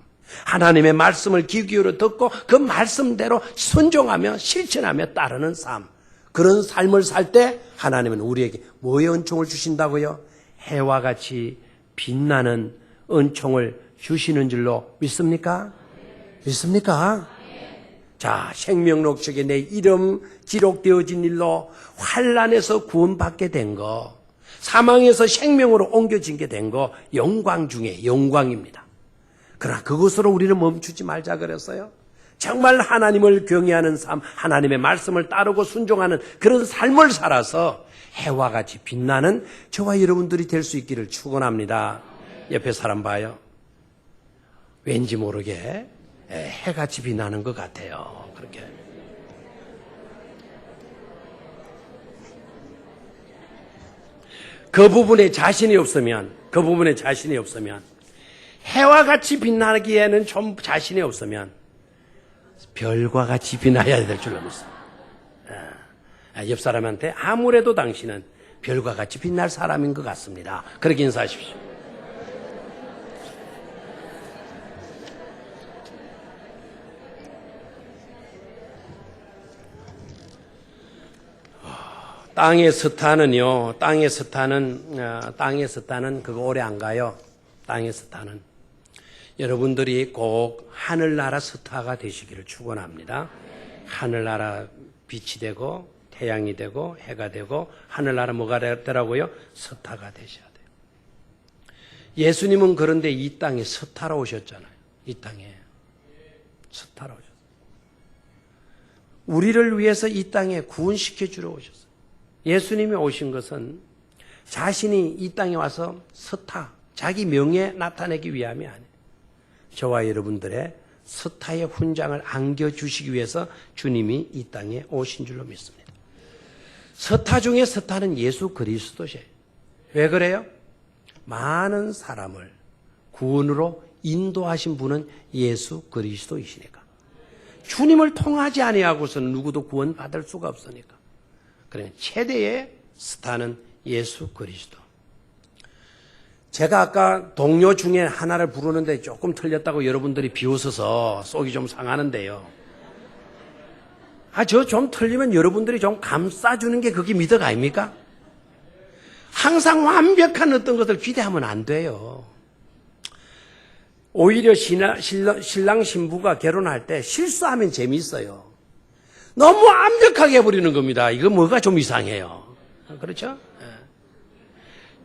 하나님의 말씀을 귀 기울여 듣고 그 말씀대로 순종하며 실천하며 따르는 삶, 그런 삶을 살 때 하나님은 우리에게 뭐의 은총을 주신다고요? 해와 같이 빛나는 은총을 주시는 줄로 믿습니까? 믿습니까? 자, 생명록 책에 내 이름 기록되어진 일로 환난에서 구원받게 된 거, 사망에서 생명으로 옮겨진 게 된 거, 영광 중에 영광입니다. 그러나 그것으로 우리는 멈추지 말자 그랬어요. 정말 하나님을 경외하는 삶, 하나님의 말씀을 따르고 순종하는 그런 삶을 살아서 해와 같이 빛나는 저와 여러분들이 될 수 있기를 축원합니다. 옆에 사람 봐요. 왠지 모르게 해같이 빛나는 것 같아요. 그렇게. 그 부분에 자신이 없으면 해와 같이 빛나기에는 좀 자신이 없으면 별과 같이 빛나야 될 줄로 믿습니다. 옆 사람한테 아무래도 당신은 별과 같이 빛날 사람인 것 같습니다, 그렇게 인사하십시오. 땅의 스타는요, 땅의 스타는 그거 오래 안 가요. 땅의 스타는 여러분들이 꼭 하늘나라 스타가 되시기를 축원합니다. 하늘나라 빛이 되고 태양이 되고 해가 되고 하늘나라 뭐가 되더라고요? 스타가 되셔야 돼요. 예수님은 그런데 이 땅에 스타로 오셨잖아요. 이 땅에 스타로 오셨어요. 우리를 위해서 이 땅에 구원시켜 주러 오셨어요. 예수님이 오신 것은 자신이 이 땅에 와서 스타, 자기 명예 나타내기 위함이 아니에요. 저와 여러분들의 스타의 훈장을 안겨주시기 위해서 주님이 이 땅에 오신 줄로 믿습니다. 스타 중에 스타는 예수 그리스도시에요. 왜 그래요? 많은 사람을 구원으로 인도하신 분은 예수 그리스도이시니까. 주님을 통하지 아니하고서는 누구도 구원받을 수가 없으니까. 그러면 최대의 스타는 예수 그리스도. 제가 아까 동료 중에 하나를 부르는데 조금 틀렸다고 여러분들이 비웃어서 속이 좀 상하는데요. 저 좀 틀리면 여러분들이 좀 감싸주는 게 그게 미덕 아닙니까? 항상 완벽한 어떤 것을 기대하면 안 돼요. 오히려 신랑 신부가 결혼할 때 실수하면 재미있어요. 너무 완벽하게 해버리는 겁니다. 이거 뭐가 좀 이상해요. 그렇죠?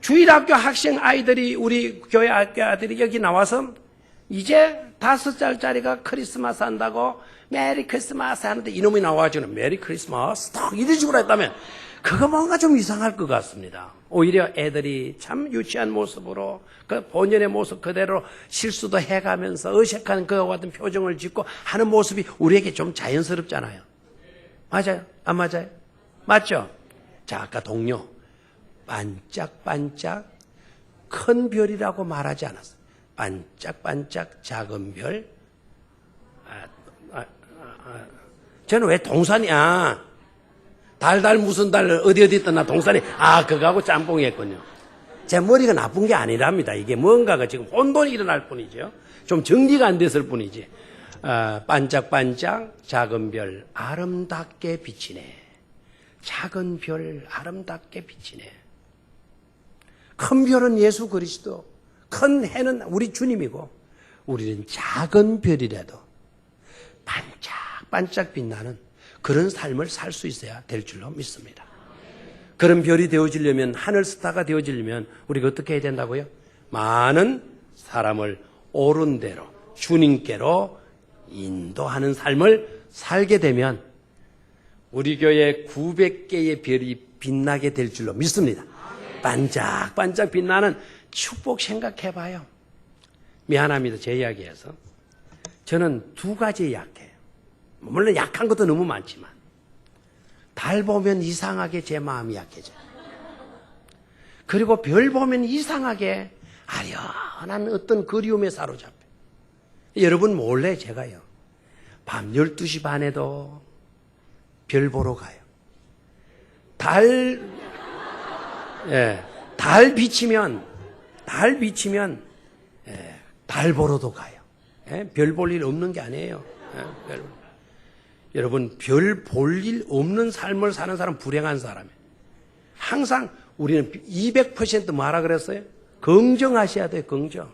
주일학교 학생 아이들이, 우리 교회 학교 아들이 여기 나와서 이제 5살짜리가 크리스마스 한다고 메리 크리스마스 하는데 이놈이 나와가지고 메리 크리스마스 딱 이런 식으로 했다면 그거 뭔가 좀 이상할 것 같습니다. 오히려 애들이 참 유치한 모습으로 그 본연의 모습 그대로 실수도 해가면서 어색한 그와 같은 표정을 짓고 하는 모습이 우리에게 좀 자연스럽잖아요. 맞아요? 안 맞아요? 맞죠? 자, 아까 동료. 반짝반짝 큰 별이라고 말하지 않았어요. 반짝반짝 작은 별. 저는 왜 동산이야? 달달 무슨 달 어디 있던 나 동산이 그거하고 짬뽕이 했군요. 제 머리가 나쁜 게 아니랍니다. 이게 뭔가가 지금 혼돈이 일어날 뿐이죠. 좀 정리가 안 됐을 뿐이지. 반짝반짝 작은 별 아름답게 비치네. 작은 별 아름답게 비치네. 큰 별은 예수 그리스도, 큰 해는 우리 주님이고 우리는 작은 별이라도 반짝반짝 빛나는 그런 삶을 살 수 있어야 될 줄로 믿습니다. 그런 별이 되어지려면, 하늘 스타가 되어지려면 우리가 어떻게 해야 된다고요? 많은 사람을 옳은 대로 주님께로 인도하는 삶을 살게 되면 우리 교회 900개의 별이 빛나게 될 줄로 믿습니다. 반짝반짝 빛나는 축복 생각해봐요. 미안합니다. 제 이야기에서. 저는 두 가지에 약해요. 물론 약한 것도 너무 많지만 달 보면 이상하게 제 마음이 약해져요. 그리고 별 보면 이상하게 아련한 어떤 그리움에 사로잡혀요. 여러분 몰래 제가요. 밤 12시 반에도 별 보러 가요. 달 비치면 달 보러도 가요. 별 볼 일 없는 게 아니에요. 여러분 별 볼 일 없는 삶을 사는 사람 불행한 사람이에요. 항상 우리는 200% 뭐라 그랬어요? 긍정하셔야 돼요. 긍정.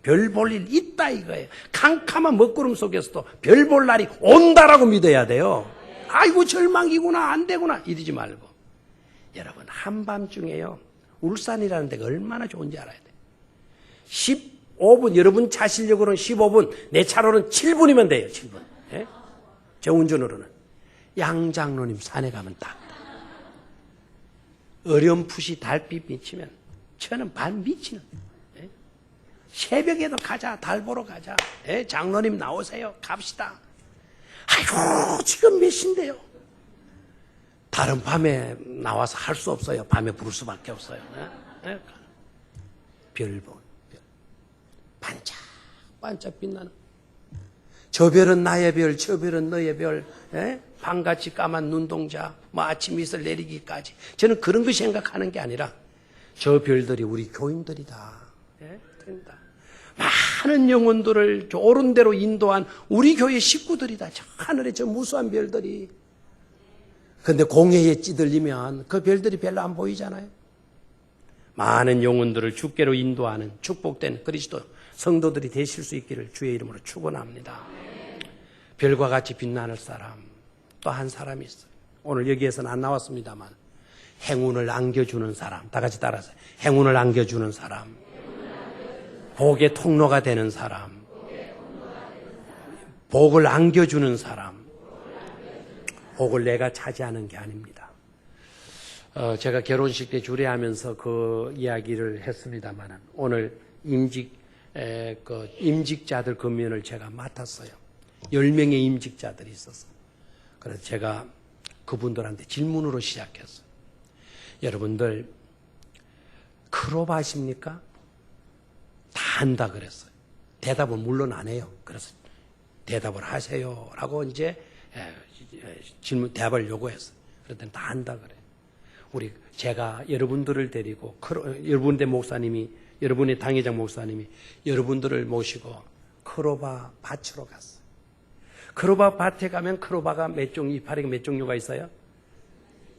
별 볼 일 있다 이거예요. 캄캄한 먹구름 속에서도 별 볼 날이 온다라고 믿어야 돼요. 아이고 절망이구나 안 되구나 이러지 말고. 여러분 한밤중에요. 울산이라는 데가 얼마나 좋은지 알아야 돼요. 15분 여러분 차 실력으로는 15분 내 차로는 7분이면 돼요. 7분. 예? 제 운전으로는. 양장로님 산에 가면 딱 어렴풋이 달빛 비치면 저는 반 미치는 예? 새벽에도 가자. 달 보러 가자. 예? 장로님 나오세요. 갑시다. 아이고 지금 몇 시인데요. 다른 밤에 나와서 할 수 없어요. 밤에 부를 수밖에 없어요. 예? 예? 별 본 별. 반짝반짝 빛나는 저 별은 나의 별, 저 별은 너의 별, 예? 밤같이 까만 눈동자, 뭐 아침 이슬 내리기까지. 저는 그런 거 생각하는 게 아니라 저 별들이 우리 교인들이다. 예? 된다. 많은 영혼들을 옳은 대로 인도한 우리 교회 식구들이다. 저 하늘에 저 무수한 별들이. 그런데 공해에 찌들리면 그 별들이 별로 안 보이잖아요. 많은 영혼들을 주께로 인도하는 축복된 그리스도 성도들이 되실 수 있기를 주의 이름으로 축원합니다. 별과 같이 빛나는 사람 또 한 사람이 있어요. 오늘 여기에서는 안 나왔습니다만 행운을 안겨주는 사람. 다 같이 따라서 행운을 안겨주는 사람. 복의 통로가 되는 사람. 복을 안겨주는 사람. 복을 내가 차지하는 게 아닙니다. 제가 결혼식 때 주례하면서 그 이야기를 했습니다만 오늘 임직자들 금연을 제가 맡았어요. 10명의 임직자들이 있었어요. 그래서 제가 그분들한테 질문으로 시작했어요. 여러분들 크로바 하십니까? 다 한다 그랬어요. 대답은 물론 안 해요. 그래서 대답을 하세요 라고 이제 질문 대답을 요구했어요. 그랬더니 다 한다 그래요. 제가 여러분들을 데리고 여러분의 목사님이 여러분의 당회장 목사님이 여러분들을 모시고 크로바 밭으로 갔어요. 크로바 밭에 가면 크로바가 몇 종류, 이파리가 몇 종류가 있어요?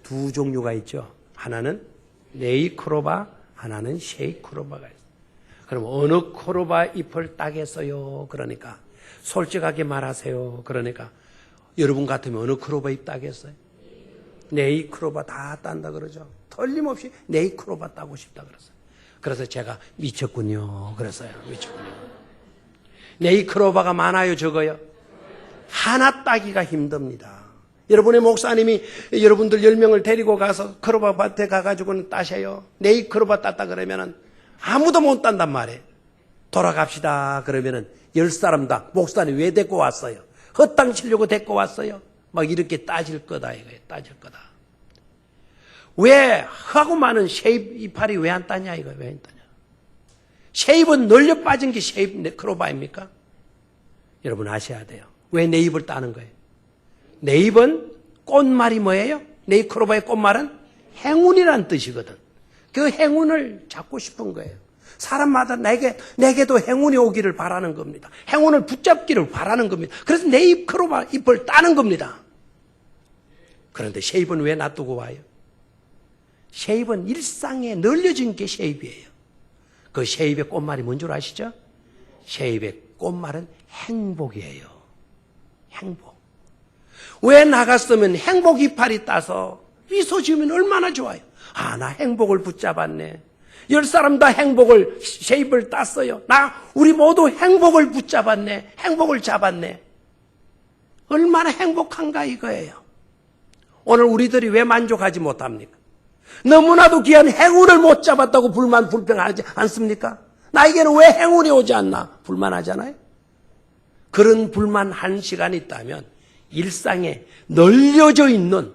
2 종류가 있죠. 하나는 네이 크로바, 하나는 쉐이 크로바가 있어요. 그럼 어느 크로바 잎을 따겠어요? 그러니까 솔직하게 말하세요. 그러니까 여러분 같으면 어느 크로바 잎 따겠어요? 네이 크로바 다 딴다 그러죠. 틀림없이 네이 크로바 따고 싶다 그랬어요. 그래서 제가 미쳤군요. 그랬어요. 미쳤군요. 네이 크로바가 많아요, 적어요? 하나 따기가 힘듭니다. 여러분의 목사님이 여러분들 10명을 데리고 가서 크로바 밭에 가가지고는 따셔요. 네이 크로바 땄다 그러면은 아무도 못 딴단 말이에요. 돌아갑시다 그러면은 10사람 다 목사님 왜 데리고 왔어요? 헛땅 치려고 데리고 왔어요? 막 이렇게 따질 거다 이거예요. 따질 거다. 왜 하고 많은 쉐입 이파리 왜 안 따냐 이거 왜 안 따냐? 쉐입은 널려 빠진 게 쉐입 크로바입니까? 여러분 아셔야 돼요. 왜 내 입을 따는 거예요? 내 입은 꽃말이 뭐예요? 내 크로바의 꽃말은 행운이란 뜻이거든. 그 행운을 잡고 싶은 거예요. 사람마다 내게도 행운이 오기를 바라는 겁니다. 행운을 붙잡기를 바라는 겁니다. 그래서 내 입 크로바 잎을 따는 겁니다. 그런데 쉐입은 왜 놔두고 와요? 쉐입은 일상에 널려진 게 쉐입이에요. 그 쉐입의 꽃말이 뭔 줄 아시죠? 쉐입의 꽃말은 행복이에요. 행복. 왜 나갔으면 행복 이파리 따서 미소 지으면 얼마나 좋아요. 아, 나 행복을 붙잡았네. 10사람 다 행복을 쉐입을 땄어요. 우리 모두 행복을 붙잡았네. 행복을 잡았네. 얼마나 행복한가 이거예요. 오늘 우리들이 왜 만족하지 못합니까? 너무나도 귀한 행운을 못 잡았다고 불평하지 않습니까? 나에게는 왜 행운이 오지 않나 불만하잖아요. 그런 불만한 시간이 있다면 일상에 널려져 있는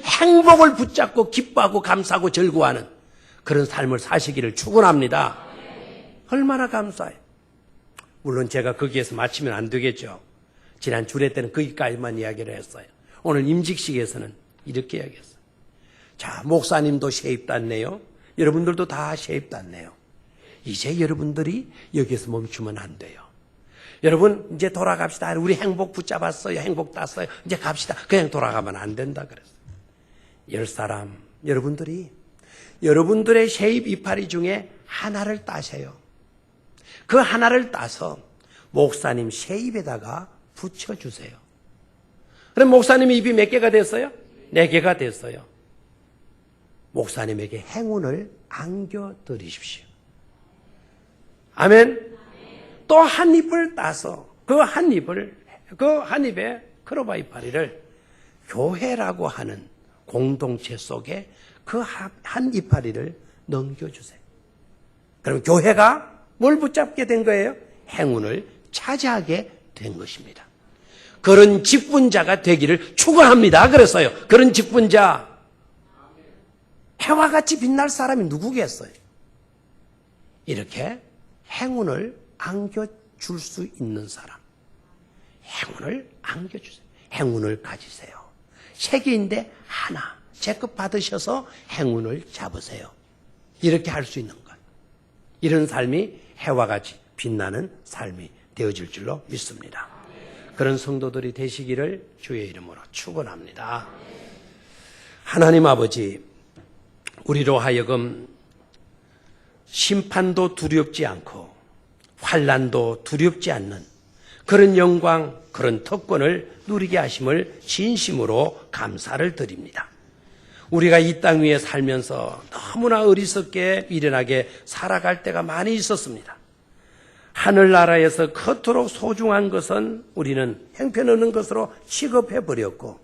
행복을 붙잡고 기뻐하고 감사하고 즐거워하는 그런 삶을 사시기를 축원합니다. 얼마나 감사해요. 물론 제가 거기에서 마치면 안 되겠죠. 지난 주례 때는 거기까지만 이야기를 했어요. 오늘 임직식에서는 이렇게 이야기했어요. 자, 목사님도 쉐입 땄네요. 여러분들도 다 쉐입 땄네요. 이제 여러분들이 여기서 멈추면 안 돼요. 여러분 이제 돌아갑시다. 우리 행복 붙잡았어요. 행복 땄어요. 이제 갑시다. 그냥 돌아가면 안 된다 그랬어요. 10사람 여러분들의 쉐입 이파리 중에 하나를 따세요. 그 하나를 따서 목사님 쉐입에다가 붙여주세요. 그럼 목사님 입이 몇 개가 됐어요? 4개가 됐어요. 목사님에게 행운을 안겨드리십시오. 아멘. 또 한 잎을 따서 그 한 잎에 크로바 이파리를 교회라고 하는 공동체 속에 그 한 이파리를 넘겨주세요. 그럼 교회가 뭘 붙잡게 된 거예요? 행운을 차지하게 된 것입니다. 그런 직분자가 되기를 축원합니다. 그래서요. 그런 직분자, 해와 같이 빛날 사람이 누구겠어요? 이렇게 행운을 안겨줄 수 있는 사람. 행운을 안겨주세요. 행운을 가지세요. 3개인데 하나 제것 받으셔서 행운을 잡으세요. 이렇게 할 수 있는 것. 이런 삶이 해와 같이 빛나는 삶이 되어질 줄로 믿습니다. 그런 성도들이 되시기를 주의 이름으로 축원합니다. 하나님 아버지, 우리로 하여금 심판도 두렵지 않고 환난도 두렵지 않는 그런 영광, 그런 특권을 누리게 하심을 진심으로 감사를 드립니다. 우리가 이 땅 위에 살면서 너무나 어리석게 미련하게 살아갈 때가 많이 있었습니다. 하늘나라에서 그토록 소중한 것은 우리는 형편없는 것으로 취급해버렸고,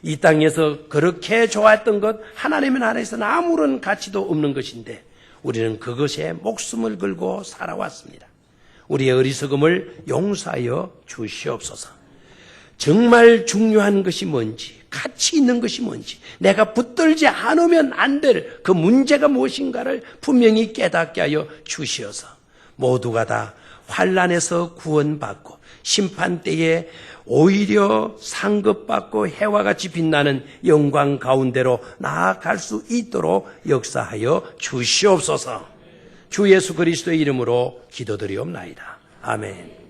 이 땅에서 그렇게 좋았던 것, 하나님의 나라에서는 아무런 가치도 없는 것인데 우리는 그것에 목숨을 걸고 살아왔습니다. 우리의 어리석음을 용서하여 주시옵소서. 정말 중요한 것이 뭔지, 가치 있는 것이 뭔지, 내가 붙들지 않으면 안 될 그 문제가 무엇인가를 분명히 깨닫게 하여 주시어서 모두가 다 환난에서 구원받고 심판 때에 오히려 상급받고 해와 같이 빛나는 영광 가운데로 나아갈 수 있도록 역사하여 주시옵소서. 주 예수 그리스도의 이름으로 기도드리옵나이다. 아멘.